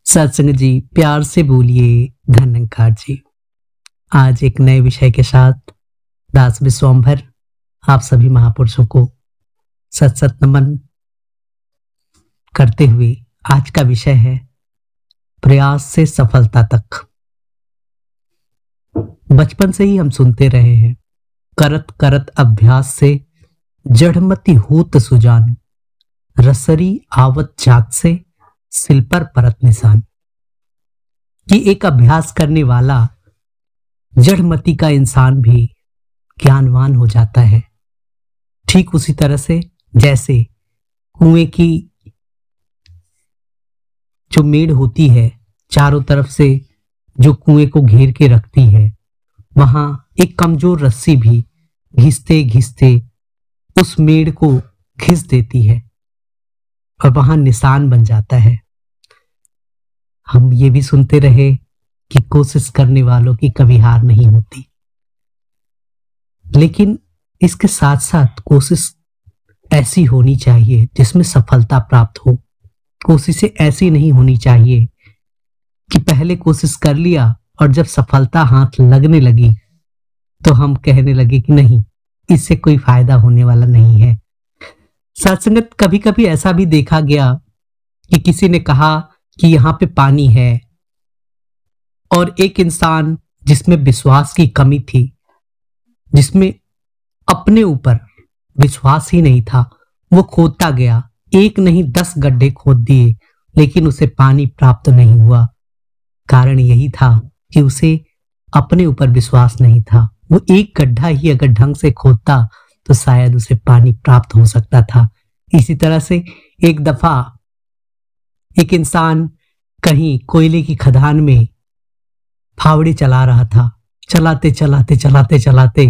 सत्संग जी, प्यार से बोलिए धन्यकार जी। आज एक नए विषय के साथ दास विश्वम्भर आप सभी महापुरुषों को सत सत नमन करते हुए आज का विषय है प्रयास से सफलता तक। बचपन से ही हम सुनते रहे हैं, करत करत अभ्यास से जड़मति होत सुजान, रसरी आवत जात से सिल पर परत निशान। कि एक अभ्यास करने वाला जड़मति का इंसान भी ज्ञानवान हो जाता है। ठीक उसी तरह से जैसे कुएं की जो मेड़ होती है, चारों तरफ से जो कुएं को घेर के रखती है, वहां एक कमजोर रस्सी भी घिसते घिसते उस मेड़ को घिस देती है और वहां निशान बन जाता है। हम ये भी सुनते रहे कि कोशिश करने वालों की कभी हार नहीं होती, लेकिन इसके साथ साथ कोशिश ऐसी होनी चाहिए जिसमें सफलता प्राप्त हो। कोशिशें ऐसी नहीं होनी चाहिए कि पहले कोशिश कर लिया और जब सफलता हाथ लगने लगी तो हम कहने लगे कि नहीं, इससे कोई फायदा होने वाला नहीं है। सत्संगत, कभी कभी ऐसा भी देखा गया कि किसी ने कहा कि यहां पे पानी है और एक इंसान जिसमें विश्वास की कमी थी, जिसमें अपने ऊपर विश्वास ही नहीं था, वो खोदता गया। एक नहीं 10 गड्ढे खोद दिए, लेकिन उसे पानी प्राप्त नहीं हुआ। कारण यही था कि उसे अपने ऊपर विश्वास नहीं था। वो एक गड्ढा ही अगर ढंग से खोदता तो शायद उसे पानी प्राप्त हो सकता था। इसी तरह से एक दफा एक इंसान कहीं कोयले की खदान में फावड़े चला रहा था। चलाते चलाते चलाते चलाते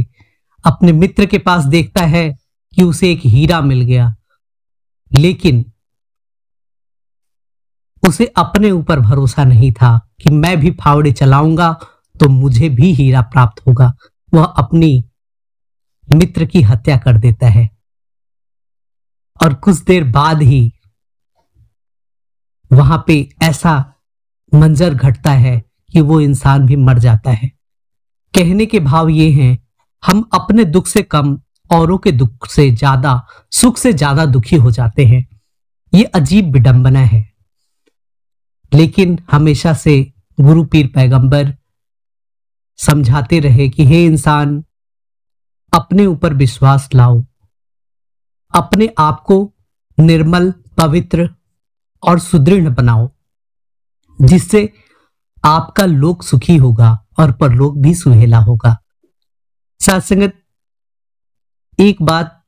अपने मित्र के पास देखता है कि उसे एक हीरा मिल गया, लेकिन उसे अपने ऊपर भरोसा नहीं था कि मैं भी फावड़े चलाऊंगा तो मुझे भी हीरा प्राप्त होगा। वह अपनी मित्र की हत्या कर देता है और कुछ देर बाद ही वहां पे ऐसा मंजर घटता है कि वो इंसान भी मर जाता है। कहने के भाव ये हैं, हम अपने दुख से कम औरों के दुख से ज्यादा, सुख से ज्यादा दुखी हो जाते हैं। ये अजीब विडंबना है, लेकिन हमेशा से गुरु पीर पैगंबर समझाते रहे कि हे इंसान, अपने ऊपर विश्वास लाओ, अपने आप को निर्मल, पवित्र और सुदृढ़ बनाओ, जिससे आपका लोक सुखी होगा और परलोक भी सुहेला होगा। सत्संगत, एक बात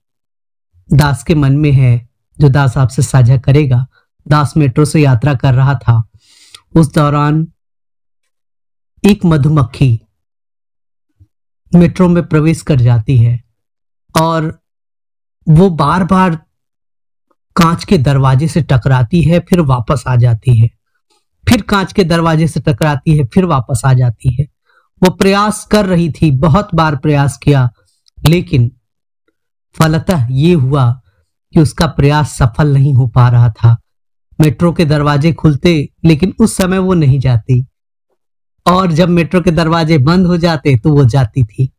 दास के मन में है जो दास आपसे साझा करेगा। दास मेट्रो से यात्रा कर रहा था। उस दौरान एक मधुमक्खी मेट्रो में प्रवेश कर जाती है और वो बार बार कांच के दरवाजे से टकराती है, फिर वापस आ जाती है, फिर कांच के दरवाजे से टकराती है, फिर वापस आ जाती है। वो प्रयास कर रही थी, बहुत बार प्रयास किया, लेकिन फलतः ये हुआ कि उसका प्रयास सफल नहीं हो पा रहा था। मेट्रो के दरवाजे खुलते, लेकिन उस समय वो नहीं जाती, और जब मेट्रो के दरवाजे बंद हो जाते तो वो जाती थी।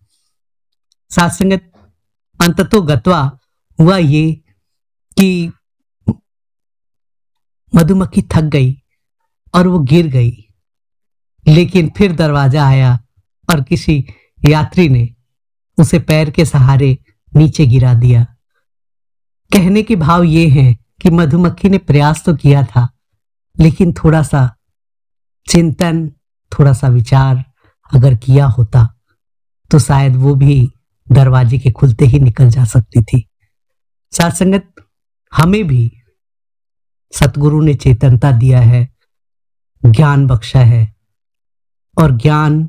सात्संगत, अंततो गत्वा हुआ ये कि मधुमक्खी थक गई और वो गिर गई, लेकिन फिर दरवाजा आया और किसी यात्री ने उसे पैर के सहारे नीचे गिरा दिया। कहने के भाव ये हैं कि मधुमक्खी ने प्रयास तो किया था, लेकिन थोड़ा सा चिंतन, थोड़ा सा विचार अगर किया होता तो शायद वो भी दरवाजे के खुलते ही निकल जा सकती थी। सत्संगत, हमें भी सतगुरु ने चेतनता दिया है, ज्ञान बख्शा है, और ज्ञान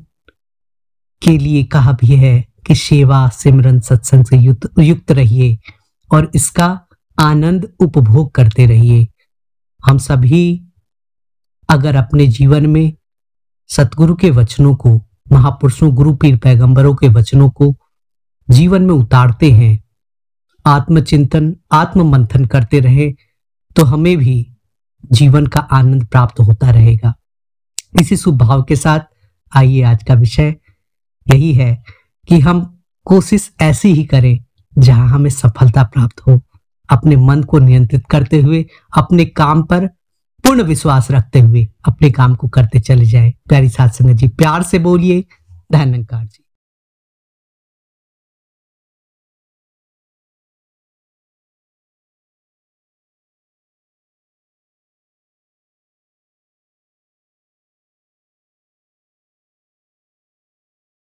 के लिए कहा भी है कि सेवा, सिमरन, सत्संग से युक्त रहिए और इसका आनंद उपभोग करते रहिए। हम सभी अगर अपने जीवन में सतगुरु के वचनों को, महापुरुषों, गुरु पीर पैगंबरों के वचनों को जीवन में उतारते हैं, आत्मचिंतन, आत्म मंथन करते रहे, तो हमें भी जीवन का आनंद प्राप्त होता रहेगा। इसी शुभ भाव के साथ आइए, आज का विषय यही है कि हम कोशिश ऐसी ही करें जहां हमें सफलता प्राप्त हो। अपने मन को नियंत्रित करते हुए, अपने काम पर पूर्ण विश्वास रखते हुए अपने काम को करते चले जाएं। प्यारी साथ संगत जी, प्यार से बोलिए धन्यकार जी।